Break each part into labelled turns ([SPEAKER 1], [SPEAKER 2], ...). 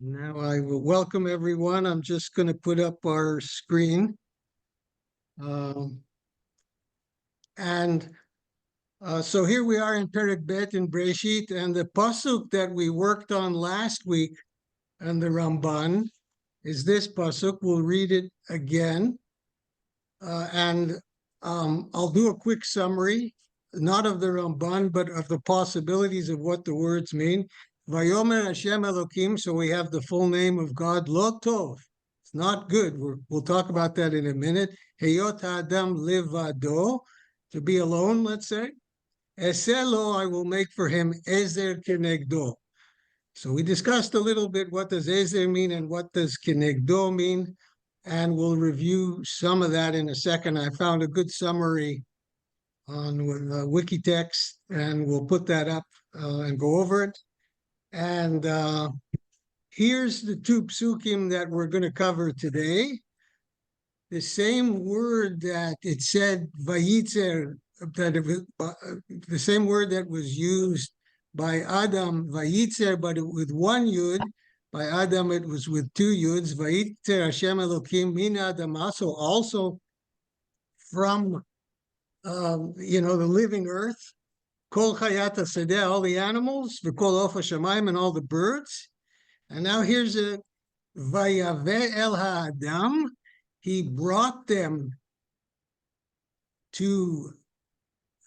[SPEAKER 1] Now I will welcome everyone. I'm just going to put up our screen. Um, and so here we are in Perek Bet in Bereishit, and the pasuk that we worked on last week and the Ramban is this pasuk. We'll read it again. And I'll do a quick summary, not of the Ramban, but of the possibilities of what the words mean. Vayomer Hashem Elokim, so we have the full name of God, Lo Tov. It's not good. We'll talk about that in a minute. Heyot Adam Livado, to be alone, let's say. Eselo, I will make for him Ezer Kenegdo. So we discussed a little bit what does Ezer mean and what does Kenegdo mean, and we'll review some of that in a second. I found a good summary on Wikitext, and we'll put that up and go over it. And here's the two psukim that we're going to cover today. The same word that it said, Vayitzer, the same word that was used by Adam, Vayitzer, but with one yud. By Adam, it was with two yuds. Vayitzer Hashem Elokim min Adamah. So also from the living earth, Kol Chayat HaSadeh, all the animals, V'Kol Of HaShamayim, and all the birds. And now here's a Vayaveh El HaAdam. He brought them to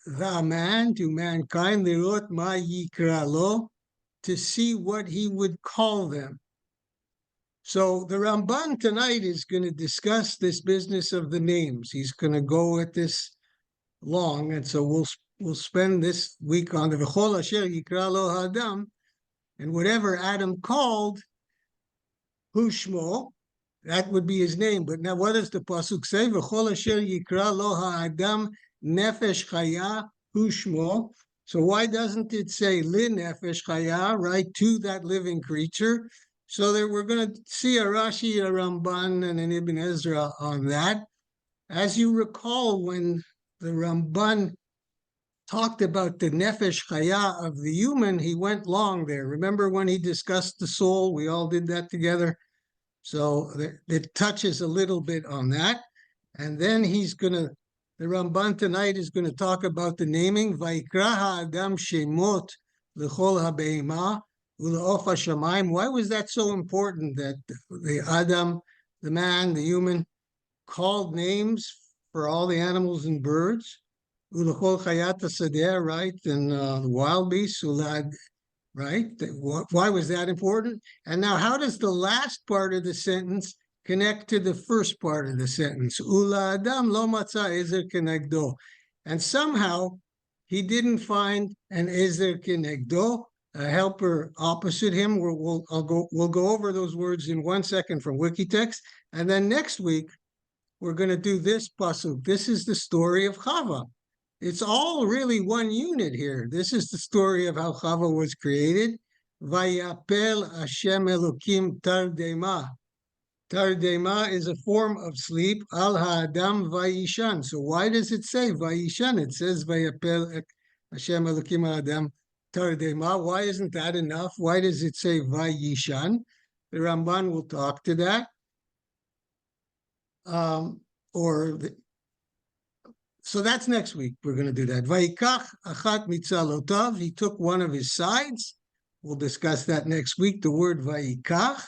[SPEAKER 1] the man, to mankind, Lirot Ma Yikra Lo, to see what he would call them. So the Ramban tonight is going to discuss this business of the names. He's going to go at this long, and so we'll spend this week on the V'chol Asher Yikra Lo Adam, and whatever Adam called, Hushmo, that would be his name. But now what does the pasuk say? V'chol Asher Yikra Lo Adam Nefesh Chaya Hushmo. So why doesn't it say Li Nefesh Chaya, right, to that living creature? So that we're going to see a Rashi, a Ramban, and an Ibn Ezra on that. As you recall, when the Ramban talked about the Nefesh Chaya of the human, he went long there. Remember when he discussed the soul? We all did that together. So it touches a little bit on that. And then the Ramban tonight is going to talk about the naming, Vaikra ha'adam shemot l'chol ha'be'ima u'le'of ha'shamayim. Why was that so important that the Adam, the man, the human, called names for all the animals and birds? U'lechol chayat ha'sadeh, right, and the wild beasts, ulad, right? Why was that important? And now how does the last part of the sentence connect to the first part of the sentence? Ula Adam lo matza ezer kenegdo. And somehow he didn't find an ezer kenegdo, a helper opposite him. We'll go over those words in 1 second from Wikitext. And then next week, we're going to do this pasuk. This is the story of Chava. It's all really one unit here. This is the story of how Chava was created. Vayapel Hashem Elokim Tardema. Tardema is a form of sleep. Al ha'adam vayishan. So why does it say vayishan? It says vayapel Hashem Elokim Adam Tardema. Why isn't that enough? Why does it say vayishan? The Ramban will talk to that. So that's next week. We're going to do that. Vayikach achat mitzalotav. He took one of his sides. We'll discuss that next week. The word vayikach.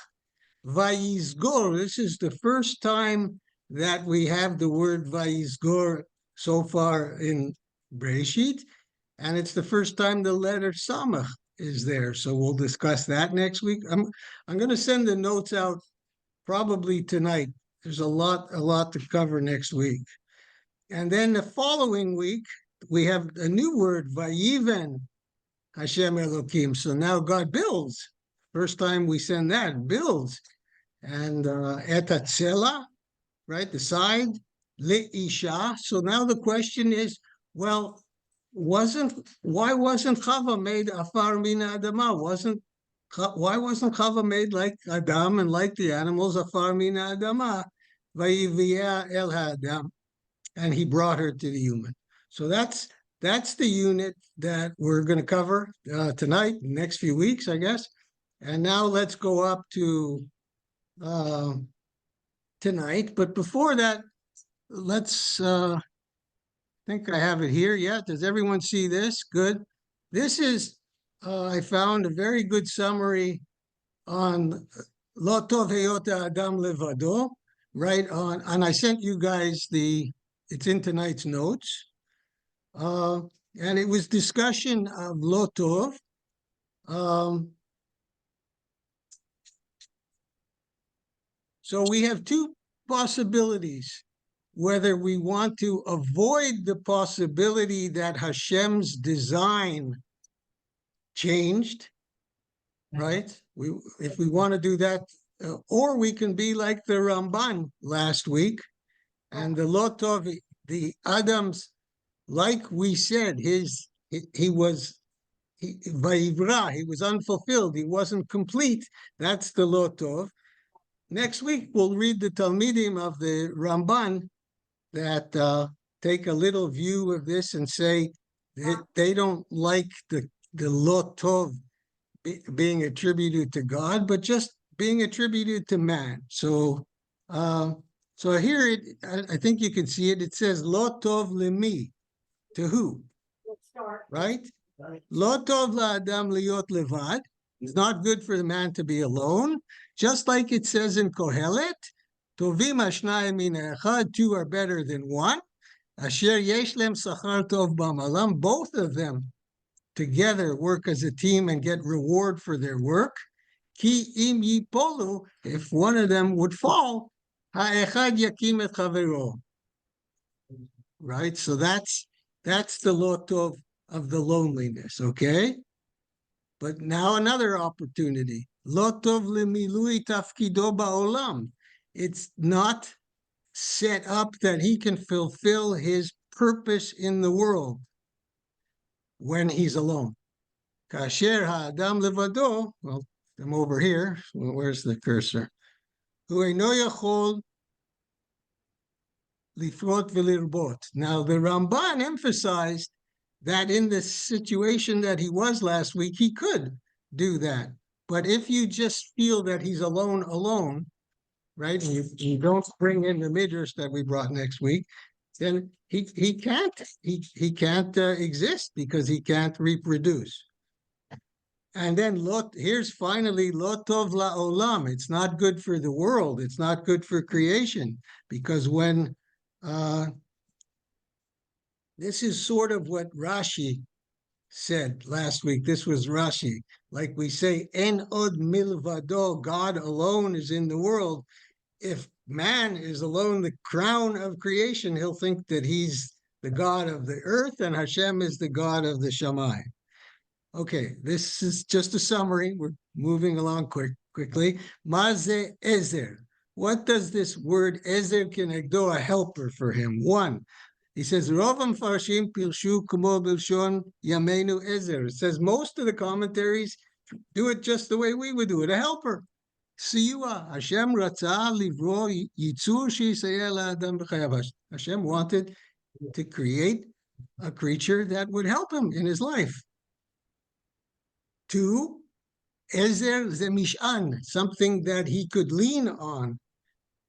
[SPEAKER 1] Vayizgor. This is the first time that we have the word vayizgor so far in Bereishit, and it's the first time the letter samach is there. So we'll discuss that next week. I'm going to send the notes out probably tonight. There's a lot to cover next week. And then the following week, we have a new word, Vayiven Hashem Elokim. So now God builds. First time we send that, builds. And Etatzela, right, the side, Le'isha. So now the question is, well, why wasn't Chava made Afar Mina Adama? Why wasn't Chava made like Adam and like the animals, Afar Mina Adama? Vayiviyah El HaAdam. And he brought her to the human. So that's the unit that we're going to cover tonight, next few weeks, I guess. And now let's go up to tonight. But before that, let's, I think I have it here. Yeah, does everyone see this? Good. This is, I found a very good summary on Lo Tov Heyot Adam Levado, right on, and I sent you guys it's in tonight's notes. And it was discussion of Lo Tov. So we have two possibilities, whether we want to avoid the possibility that Hashem's design changed, right? If we want to do that, or we can be like the Ramban last week, and the Lo Tov, the Adam's, like we said, he was Vayivra, he was unfulfilled, he wasn't complete. That's the Lo Tov. Next week, we'll read the Talmidim of the Ramban that take a little view of this and say that they don't like the Lo Tov being attributed to God, but just being attributed to man. So here, I think you can see it. It says Lo Tov Lemi, to who? Right? Lo Tov LaAdam Liot Levad. It's not good for the man to be alone. Just like it says in Kohelet, Tovim Ashnayim min echad, two are better than one. Asher yesh lem sachar tov b'amalam, both of them together work as a team and get reward for their work. Ki im yipolu, if one of them would fall, ha'echad yakim et chavero. Right, so that's the Lo Tov of the loneliness, okay? But now another opportunity. Lo tov lemilui tafkido ba'olam. It's not set up that he can fulfill his purpose in the world when he's alone. Kasher ha'adam levado, well, I'm over here. Where's the cursor? Hu eino yachol lifrot v'lirbot. Now, the Ramban emphasized that in the situation that he was last week, he could do that. But if you just feel that he's alone, right, and you don't bring in the midrash that we brought next week, then he can't exist because he can't reproduce. And then here's finally Lo Tov LaOlam. It's not good for the world. It's not good for creation, because when this is sort of what Rashi said last week. This was Rashi. Like we say, En od milvado, God alone is in the world. If man is alone, the crown of creation, he'll think that he's the God of the earth and Hashem is the God of the Shammai. Okay, this is just a summary. We're moving along quickly. Maze Ezer. What does this word Ezer kenegdo, a helper for him? One, he says, Rovam Farshim Pilshu Kumo Bilshon Yamenu Ezer. It says most of the commentaries do it just the way we would do it, a helper. Siyua, Hashem Ratzah Livro Yitzur Shisayeh La'adam B'chayav. Hashem wanted to create a creature that would help him in his life. Two, Ezer Zemishan, something that he could lean on.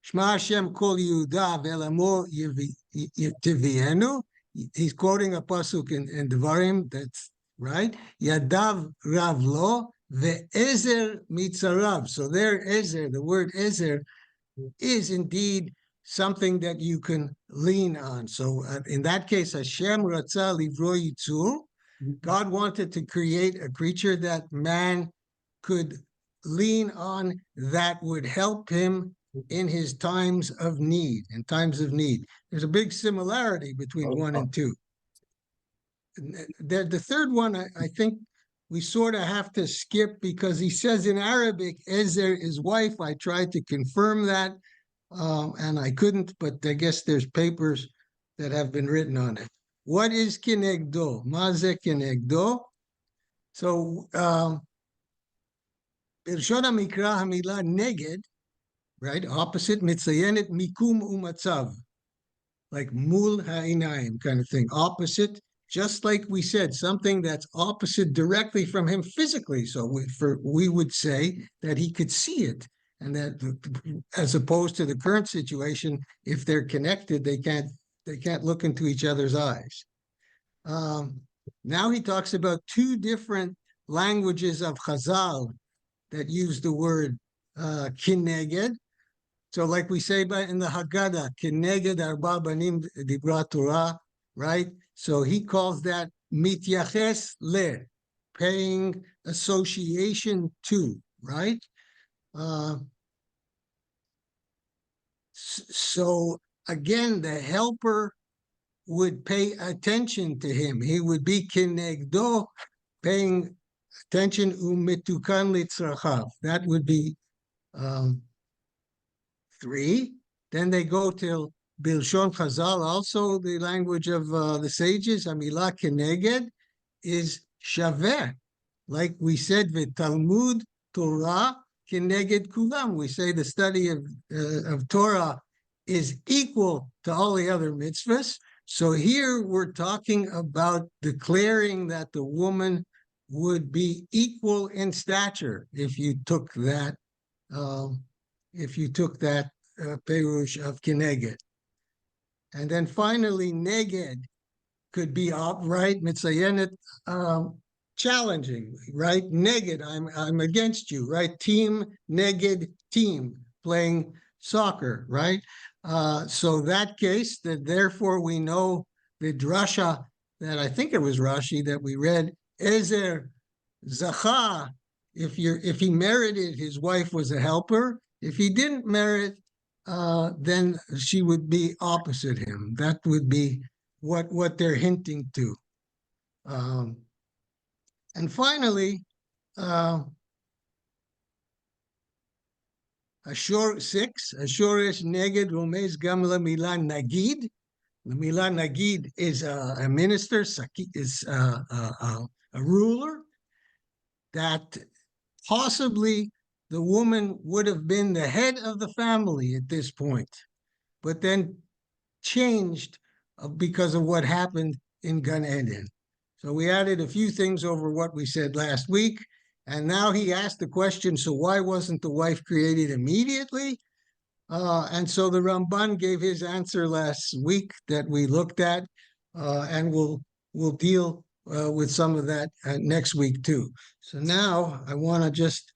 [SPEAKER 1] Shema Hashem Kol Yehuda Ve'elamo Tivienu. He's quoting a pasuk in Devarim. That's right. Yadav Ravlo ve'ezer mitzarav. So there, Ezer, the word Ezer, is indeed something that you can lean on. So in that case, Hashem Ratzah Livro Yitzur. God wanted to create a creature that man could lean on, that would help him in his times of need. There's a big similarity between one and two. The third one, I think we sort of have to skip, because he says in Arabic, Ezer is wife. I tried to confirm that, and I couldn't, but I guess there's papers that have been written on it. What is kinegdo? Maze kinegdo? So, Birshon HaMikra Hamila neged, right? Opposite, mitzayenet mikum umatzav, like mul ha'inayim kind of thing. Opposite, just like we said, something that's opposite directly from him physically. So we would say that he could see it, and that as opposed to the current situation, if they're connected, they can't look into each other's eyes. Now he talks about two different languages of Chazal that use the word kineged. So like we say in the Haggadah, kineged arba banim dibra Torah, right? So he calls that mityaches le, paying association to, right? So again, the helper would pay attention to him. He would be kinegdo, paying attention, umitukan litzrachav. That would be 3. Then they go till Bilshon Chazal, also the language of the sages. Hamilah keneged is shaveh. Like we said, v'talmud Torah keneged kulam. We say the study of Torah is equal to all the other mitzvahs. So here we're talking about declaring that the woman would be equal in stature if you took that perush of kineged. And then finally, neged could be upright, mitzayenet, challenging, right? Neged, I'm against you, right? Team, neged, team, playing soccer, right? So that case, that therefore we know the drasha that I think it was Rashi that we read, Ezer Zacha, if he merited, his wife was a helper. If he didn't merit, then she would be opposite him. That would be what they're hinting to. And finally, Ashur 6, Ashurish neged romez gam lamila nagid. The Milah Nagid is a minister, is a ruler, that possibly the woman would have been the head of the family at this point, but then changed because of what happened in Gan Eden. So we added a few things over what we said last week, and now he asked the question, so why wasn't the wife created immediately? And so the Ramban gave his answer last week that we looked at, and we'll deal with some of that next week too. So now I want to just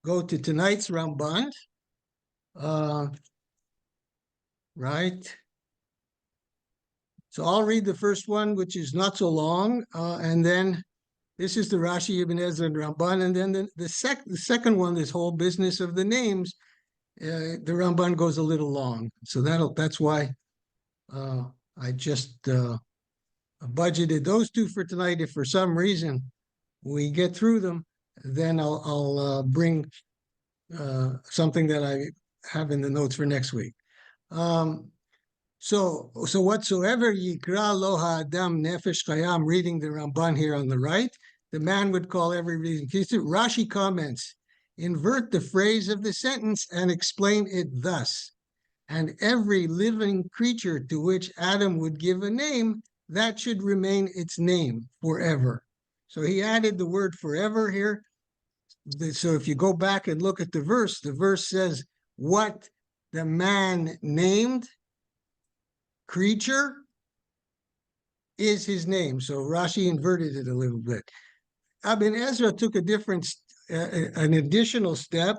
[SPEAKER 1] go to tonight's Ramban, right? So I'll read the first one, which is not so long, and then this is the Rashi, Ibn Ezra, and Ramban, and then the second one, this whole business of the names. The Ramban goes a little long, so that's why I just budgeted those two for tonight. If for some reason we get through them, then I'll bring something that I have in the notes for next week. So whatsoever yikra lo ha'adam nefesh chaya, I'm reading the Ramban here on the right, the man would call every living creature. Rashi comments, invert the phrase of the sentence and explain it thus: and every living creature to which Adam would give a name, that should remain its name forever. So he added the word forever here. So if you go back and look at the verse says what the man named creature is his name. So Rashi inverted it a little bit. Ibn Ezra took an additional step.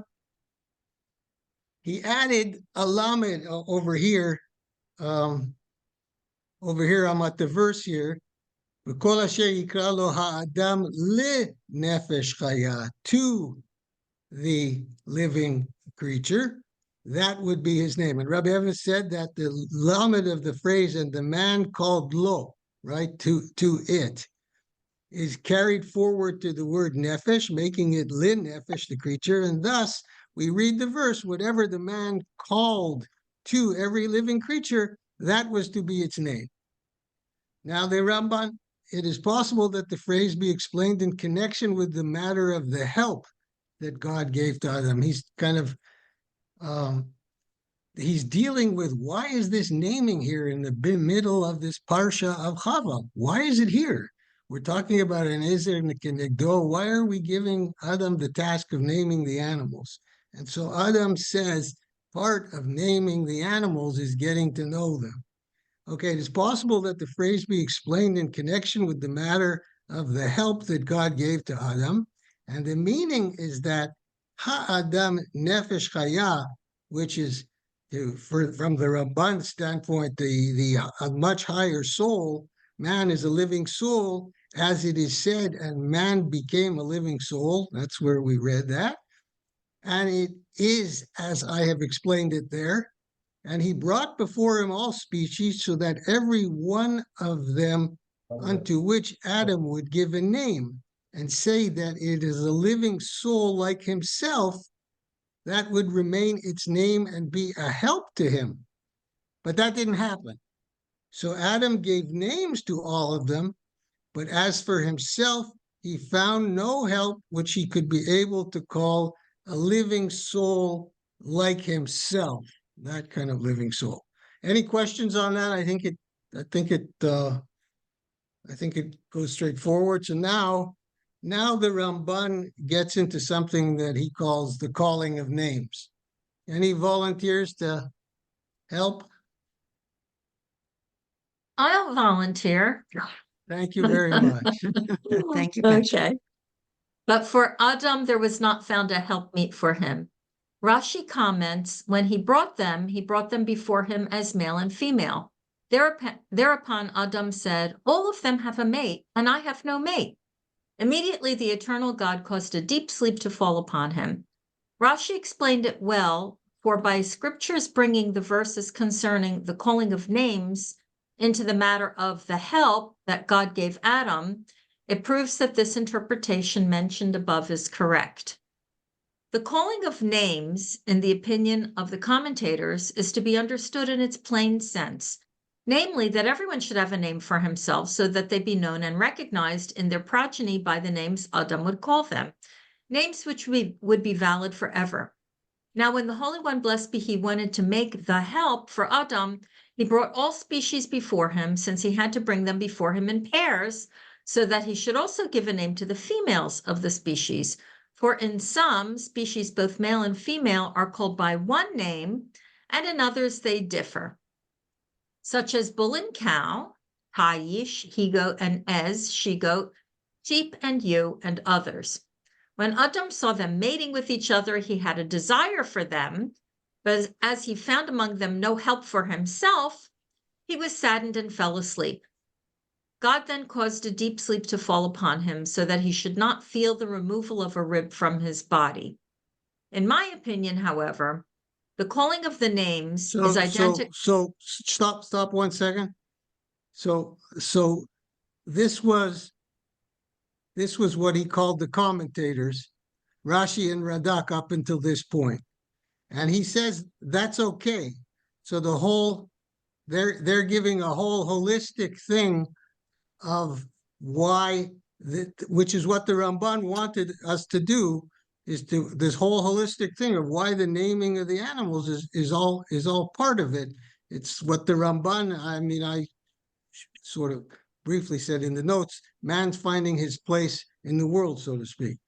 [SPEAKER 1] He added a lamed over here. I'm at the verse here. V'kol asher yikra lo ha'adam le-nefesh chaya, to the living creature, that would be his name. And Rabbi Evans said that the lamed of the phrase, and the man called lo, right, to it, is carried forward to the word nefesh, making it le-nefesh, the creature, and thus we read the verse, whatever the man called to every living creature, that was to be its name. Now the Ramban, it is possible that the phrase be explained in connection with the matter of the help that God gave to Adam. He's kind of he's dealing with, why is this naming here in the middle of this parsha of Chava? Why is it here? We're talking about an Ezer Kenegdo. Why are we giving Adam the task of naming the animals? And so Adam says part of naming the animals is getting to know them. Okay, it is possible that the phrase be explained in connection with the matter of the help that God gave to Adam. And the meaning is that Ha-Adam Nefesh Chaya, which is from the Ramban standpoint, a much higher soul. Man is a living soul, as it is said, and man became a living soul. That's where we read that. And it is, as I have explained it there, and he brought before him all species, so that every one of them unto which Adam would give a name, and say that it is a living soul like himself, that would remain its name and be a help to him. But that didn't happen. So Adam gave names to all of them, but as for himself, he found no help which he could be able to call a living soul like himself, that kind of living soul. Any questions on that? I think it goes straight forward. So now the Ramban gets into something that he calls the calling of names. Any volunteers to help?
[SPEAKER 2] I'll volunteer.
[SPEAKER 1] Thank you very much.
[SPEAKER 3] Thank you, Pastor.
[SPEAKER 2] Okay. But for Adam, there was not found a helpmeet for him. Rashi comments, when he brought them before him as male and female. Thereupon Adam said, all of them have a mate, and I have no mate. Immediately the eternal God caused a deep sleep to fall upon him. Rashi explained it well, for by scriptures bringing the verses concerning the calling of names into the matter of the help that God gave Adam, it proves that this interpretation mentioned above is correct. The calling of names, in the opinion of the commentators, is to be understood in its plain sense, namely that everyone should have a name for himself so that they be known and recognized in their progeny by the names Adam would call them, names which would be valid forever. Now, when the Holy One, blessed be he, wanted to make the help for Adam, he brought all species before him, since he had to bring them before him in pairs, so that he should also give a name to the females of the species. For in some species, both male and female are called by one name, and in others they differ, such as bull and cow, hayish, he-goat, and ez, she-goat, sheep and ewe, and others. When Adam saw them mating with each other, he had a desire for them, but as he found among them no help for himself, he was saddened and fell asleep. God then caused a deep sleep to fall upon him so that he should not feel the removal of a rib from his body. In my opinion, however, the calling of the names is identical.
[SPEAKER 1] So stop 1 second. So this was what he called the commentators, Rashi and Radak, up until this point. And he says that's okay. So they're giving a whole holistic thing of why, which is what the Ramban wanted us to do, is to this whole holistic thing of why the naming of the animals is all part of it. It's what the Ramban, I sort of briefly said in the notes, man's finding his place in the world, so to speak.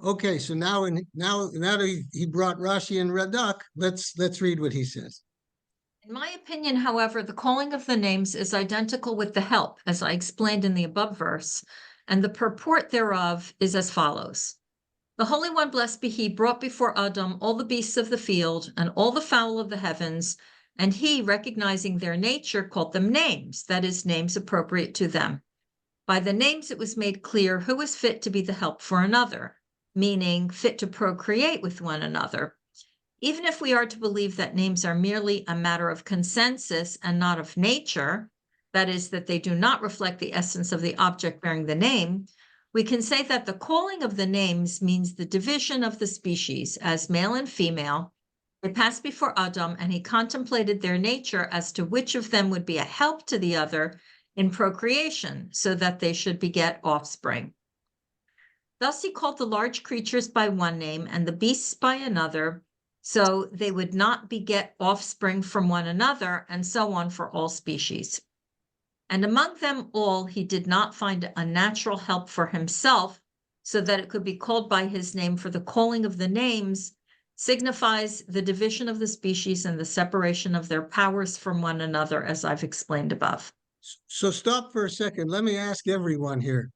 [SPEAKER 1] Okay, so now that he brought Rashi and Radak, let's read what he says.
[SPEAKER 2] In my opinion, however, the calling of the names is identical with the help, as I explained in the above verse, and the purport thereof is as follows. The Holy One, blessed be he, brought before Adam all the beasts of the field and all the fowl of the heavens, and he, recognizing their nature, called them names, that is, names appropriate to them. By the names it was made clear who was fit to be the help for another, meaning fit to procreate with one another. Even if we are to believe that names are merely a matter of consensus and not of nature, that is, that they do not reflect the essence of the object bearing the name, we can say that the calling of the names means the division of the species as male and female. They passed before Adam, and he contemplated their nature as to which of them would be a help to the other in procreation, so that they should beget offspring. Thus he called the large creatures by one name and the beasts by another, so they would not beget offspring from one another, and so on for all species. And among them all, he did not find a natural help for himself, so that it could be called by his name, for the calling of the names signifies the division of the species and the separation of their powers from one another, as I've explained above.
[SPEAKER 1] So stop for a second. Let me ask everyone here.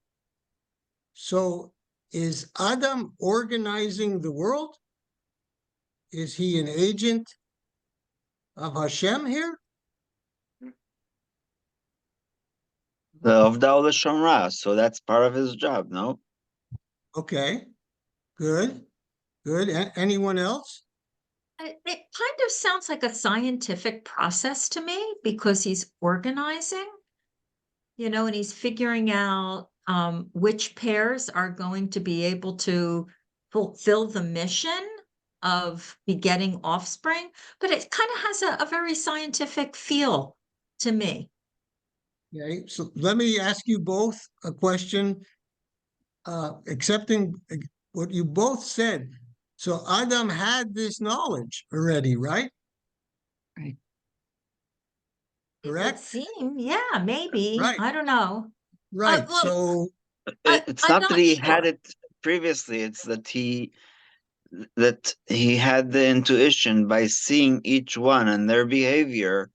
[SPEAKER 1] So is Adam organizing the world? Is he an agent of Hashem here?
[SPEAKER 3] Of the Lashon Ra, so that's part of his job, no?
[SPEAKER 1] Okay, good, good. Anyone else?
[SPEAKER 2] It kind of sounds like a scientific process to me, because he's organizing, and he's figuring out which pairs are going to be able to fulfill the mission of begetting offspring. But it kind of has a very scientific feel to me.
[SPEAKER 1] Okay, so let me ask you both a question, accepting what you both said. So Adam had this knowledge already, right?
[SPEAKER 2] Right.
[SPEAKER 1] Correct?
[SPEAKER 2] It would seem, yeah, maybe.
[SPEAKER 1] Right.
[SPEAKER 2] I don't know.
[SPEAKER 1] Right.
[SPEAKER 2] Look,
[SPEAKER 1] So
[SPEAKER 3] It's
[SPEAKER 2] I'm
[SPEAKER 3] not that he
[SPEAKER 2] sure.
[SPEAKER 3] had it previously, it's that he had the intuition by seeing each one and their behavior,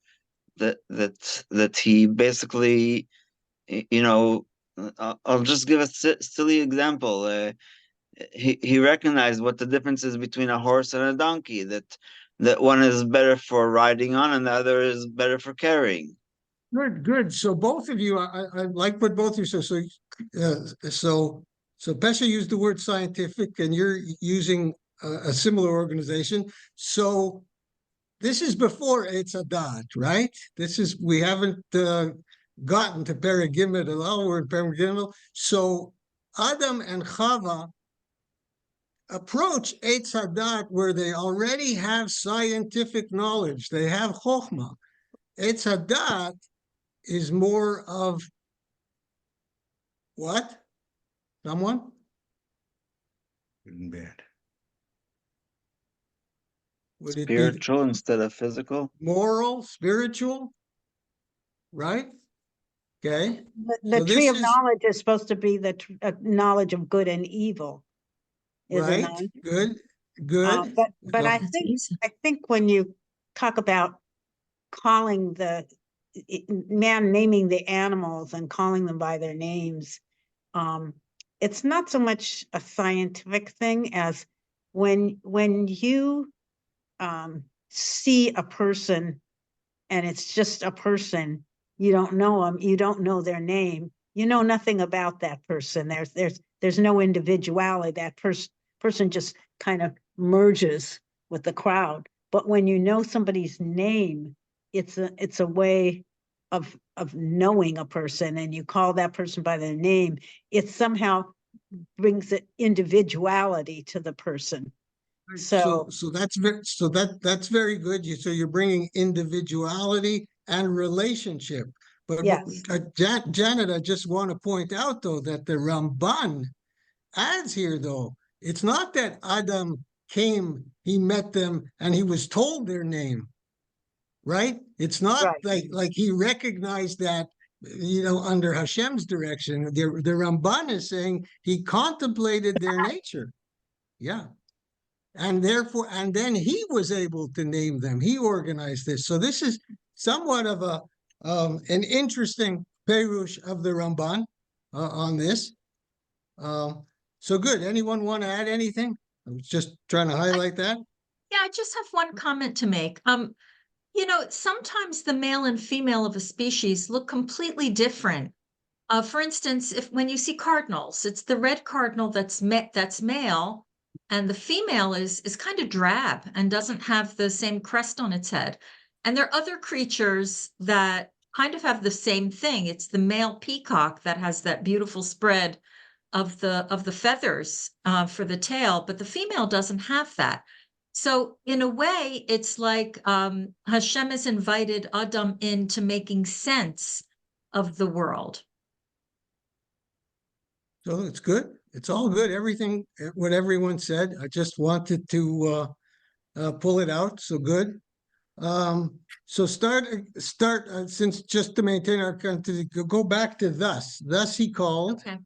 [SPEAKER 3] that he basically, I'll just give a silly example. He recognized what the difference is between a horse and a donkey, that one is better for riding on and the other is better for carrying.
[SPEAKER 1] good, good. So both of you, I like what both of you said. So Pesha used the word scientific, and you're using a similar organization. So this is before Eitz Hadat, right? We haven't gotten to Perigimel at all. We're in Perigimel. So Adam and Chava approach Eitz Hadat where they already have scientific knowledge. They have Chokhmah. Eitz Hadat is more of what? Someone?
[SPEAKER 4] Good and bad.
[SPEAKER 1] Would it be
[SPEAKER 3] Spiritual instead of physical?
[SPEAKER 1] moral, spiritual? Right? Okay.
[SPEAKER 5] The
[SPEAKER 1] So
[SPEAKER 5] tree
[SPEAKER 1] this
[SPEAKER 5] of
[SPEAKER 1] is
[SPEAKER 5] knowledge is supposed to be the knowledge of good and evil, is it
[SPEAKER 1] right.
[SPEAKER 5] not?
[SPEAKER 1] Good. Good.
[SPEAKER 5] But I
[SPEAKER 1] So-
[SPEAKER 5] think when you talk about calling man naming the animals and calling them by their names, it's not so much a scientific thing as when you see a person and it's just a person, you don't know them, you don't know their name, you know nothing about that person. There's no individuality. That person just kind of merges with the crowd. But when you know somebody's name, it's a way of knowing a person, and you call that person by their name, it somehow brings an individuality to the person. So
[SPEAKER 1] that's very good. So you're bringing individuality and relationship. But
[SPEAKER 5] yes,
[SPEAKER 1] Janet, I just want to point out though that the Ramban adds here though, it's not that Adam came, he met them, and he was told their name, right? It's not
[SPEAKER 5] right.
[SPEAKER 1] like he recognized that, under Hashem's direction. The Ramban is saying he contemplated their nature. Yeah. And therefore, and then he was able to name them. He organized this. So this is somewhat of an interesting perush of the Ramban on this. So good. Anyone want to add anything? I was just trying to highlight that.
[SPEAKER 2] Yeah, I just have one comment to make. Sometimes the male and female of a species look completely different. For instance, when you see cardinals, it's the red cardinal that's male, and the female is kind of drab and doesn't have the same crest on its head. And there are other creatures that kind of have the same thing. It's the male peacock that has that beautiful spread of the feathers for the tail, but the female doesn't have that. So in a way, it's like Hashem has invited Adam into making sense of the world.
[SPEAKER 1] So it's good. It's all good. Everything, what everyone said. I just wanted to pull it out. So good. So start since just to maintain our continuity, go back to thus. Thus he called.
[SPEAKER 2] Okay.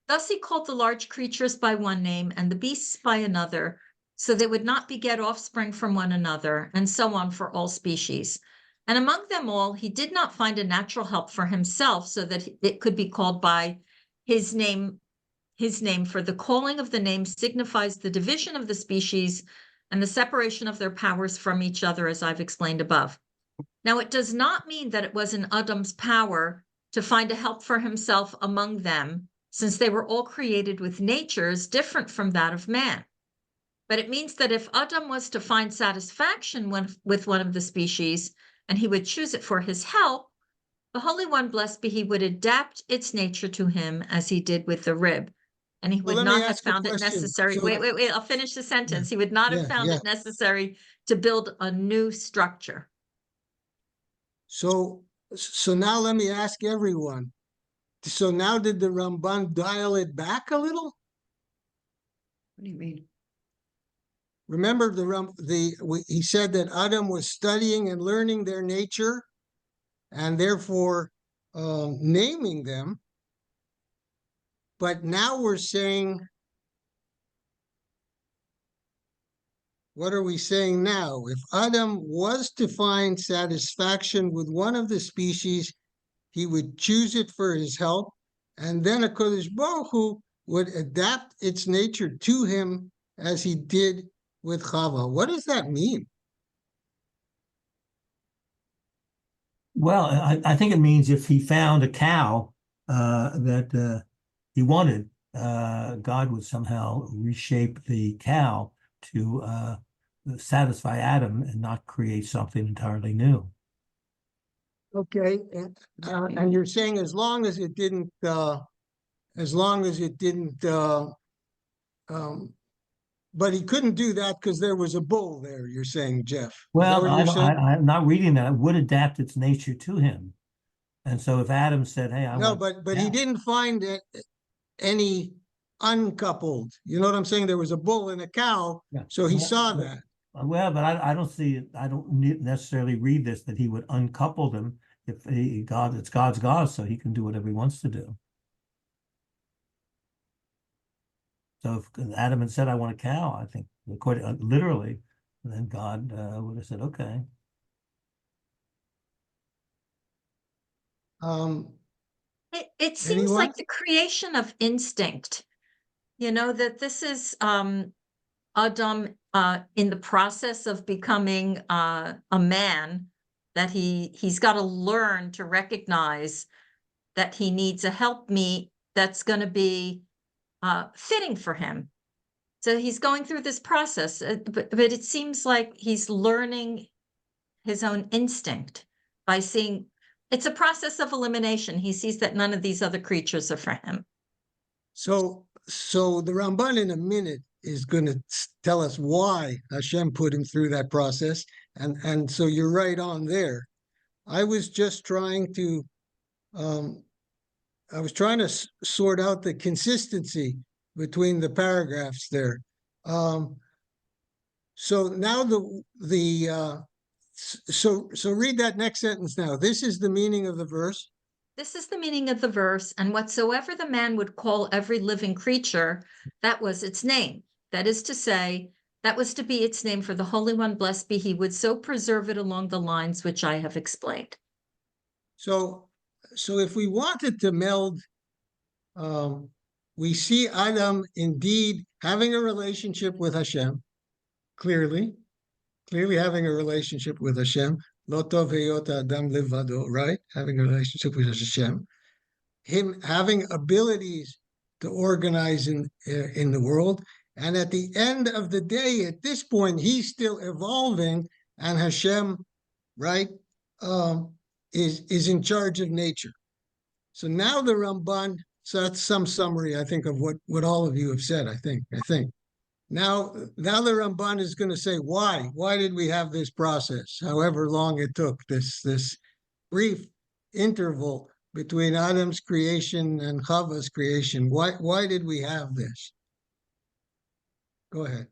[SPEAKER 2] Thus he called the large creatures by one name and the beasts by another, so they would not beget offspring from one another, and so on for all species. And among them all, he did not find a natural help for himself, so that it could be called by his name, for the calling of the name signifies the division of the species and the separation of their powers from each other, as I've explained above. Now, it does not mean that it was in Adam's power to find a help for himself among them, since they were all created with natures different from that of man. But it means that if Adam was to find satisfaction with one of the species, and he would choose it for his help, the Holy One, blessed be he, would adapt its nature to him as he did with the rib. And he
[SPEAKER 1] Well,
[SPEAKER 2] would
[SPEAKER 1] let me
[SPEAKER 2] not have
[SPEAKER 1] ask a
[SPEAKER 2] found it
[SPEAKER 1] question.
[SPEAKER 2] necessary.
[SPEAKER 1] So-
[SPEAKER 2] Wait, I'll finish the sentence. He would not have found it necessary to build a new structure.
[SPEAKER 1] So now let me ask everyone. So now did the Ramban dial it back a little?
[SPEAKER 6] What do you mean?
[SPEAKER 1] Remember he said that Adam was studying and learning their nature and therefore naming them. But now we're saying, what are we saying now? If Adam was to find satisfaction with one of the species, he would choose it for his help, and then HaKadosh Baruch Hu would adapt its nature to him as he did with Chava. What does that mean?
[SPEAKER 7] Well, I think it means if he found a cow that he wanted, God would somehow reshape the cow to satisfy Adam and not create something entirely new.
[SPEAKER 1] Okay, and you're saying as long as it didn't, but he couldn't do that because there was a bull there, you're saying, Jeff. Is that
[SPEAKER 7] Well,
[SPEAKER 1] what you're saying?
[SPEAKER 7] I'm not reading that. It would adapt its nature to him. And so if Adam said, hey, I
[SPEAKER 1] No,
[SPEAKER 7] want
[SPEAKER 1] but he didn't find any uncoupled. You know what I'm saying? There was a bull and a cow,
[SPEAKER 7] Yeah.
[SPEAKER 1] so he
[SPEAKER 7] Well,
[SPEAKER 1] saw that.
[SPEAKER 7] Well, but I don't see it. I don't necessarily read this that he would uncouple them if it's God's God, so he can do whatever he wants to do. So if Adam had said, I want a cow, I think, according literally, then God would have said, okay.
[SPEAKER 2] It seems
[SPEAKER 1] Anyone?
[SPEAKER 2] like the creation of instinct, that this is Adam in the process of becoming a man, that he's got to learn to recognize that he needs a helpmeet that's going to be fitting for him. So he's going through this process, but it seems like he's learning his own instinct by seeing. It's a process of elimination. He sees that none of these other creatures are for him.
[SPEAKER 1] So the Ramban in a minute is going to tell us why Hashem put him through that process. And so you're right on there. I was just trying to, sort out the consistency between the paragraphs there. So now so read that next sentence now. This is the meaning of the verse.
[SPEAKER 2] This is the meaning of the verse, and whatsoever the man would call every living creature, that was its name. That is to say, that was to be its name for the Holy One, blessed be he, would so preserve it along the lines which I have explained.
[SPEAKER 1] So if we wanted to meld, we see Adam indeed having a relationship with Hashem, clearly having a relationship with Hashem. Lo tov heyot Adam levado, right? Having a relationship with Hashem. Him having abilities to organize in the world. And at the end of the day, at this point, he's still evolving, and Hashem, right, is in charge of nature. So now the Ramban, so that's some summary, I think, of what all of you have said, I think. Now the Ramban is going to say why. Why did we have this process? However long it took, this brief interval between Adam's creation and Chava's creation. Why did we have this? Go ahead.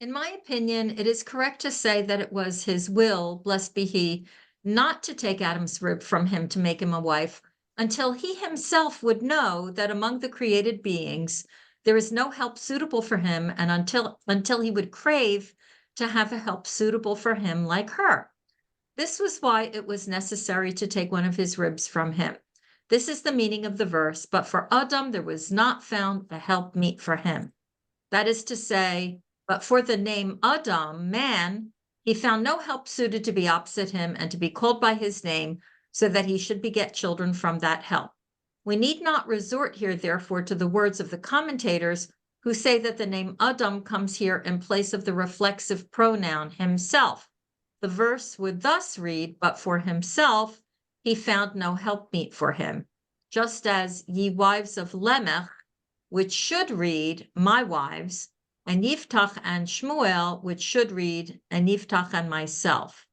[SPEAKER 2] In my opinion, it is correct to say that it was his will, blessed be he, not to take Adam's rib from him to make him a wife, until he himself would know that among the created beings, there is no help suitable for him, and until he would crave to have a help suitable for him like her. This was why it was necessary to take one of his ribs from him. This is the meaning of the verse, but for Adam there was not found a help meet for him. That is to say, but for the name Adam, man, he found no help suited to be opposite him and to be called by his name, so that he should beget children from that help. We need not resort here, therefore, to the words of the commentators who say that the name Adam comes here in place of the reflexive pronoun himself. The verse would thus read, but for himself, he found no helpmeet for him, just as ye wives of Lemech, which should read, my wives, and Yiftach and Shmuel, which should read, and Yiftach and myself.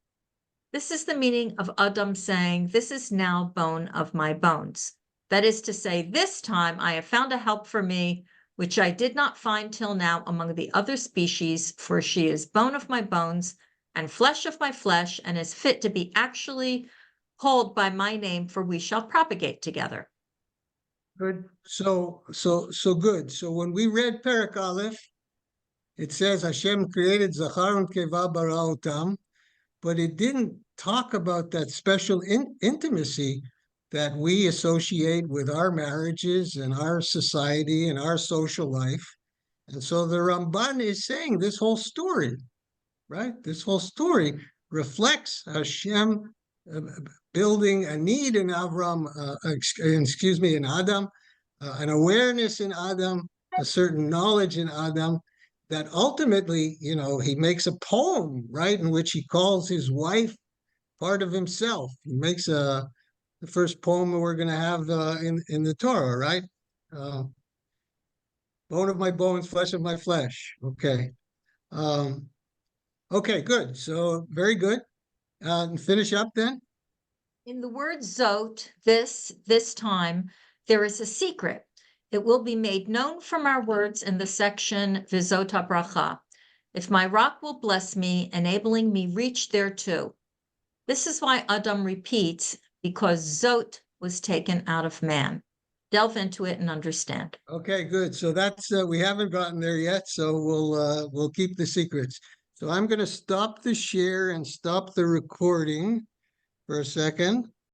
[SPEAKER 2] This is the meaning of Adam saying, this is now bone of my bones. That is to say, this time I have found a help for me, which I did not find till now among the other species, for she is bone of my bones and flesh of my flesh, and is fit to be actually called by my name, for we shall propagate together.
[SPEAKER 1] Good. So good. So when we read Perek Aleph, it says Hashem created Zachar and Keva bara otam, but it didn't talk about that special intimacy that we associate with our marriages and our society and our social life. And so the Ramban is saying this whole story, right? This whole story reflects Hashem building a need in Avram, in Adam, an awareness in Adam, a certain knowledge in Adam, that ultimately, he makes a poem, right, in which he calls his wife part of himself. He makes the first poem we're going to have in the Torah, right? Bone of my bones, flesh of my flesh. Okay. Okay, good. So very good. Finish up then.
[SPEAKER 2] In the word zot, this time, there is a secret. It will be made known from our words in the section Vizot HaBracha. If my rock will bless me, enabling me reach there too. This is why Adam repeats, because zot was taken out of man. Delve into it and understand.
[SPEAKER 1] Okay, good. So that's we haven't gotten there yet, so we'll keep the secrets. So I'm going to stop the share and stop the recording for a second.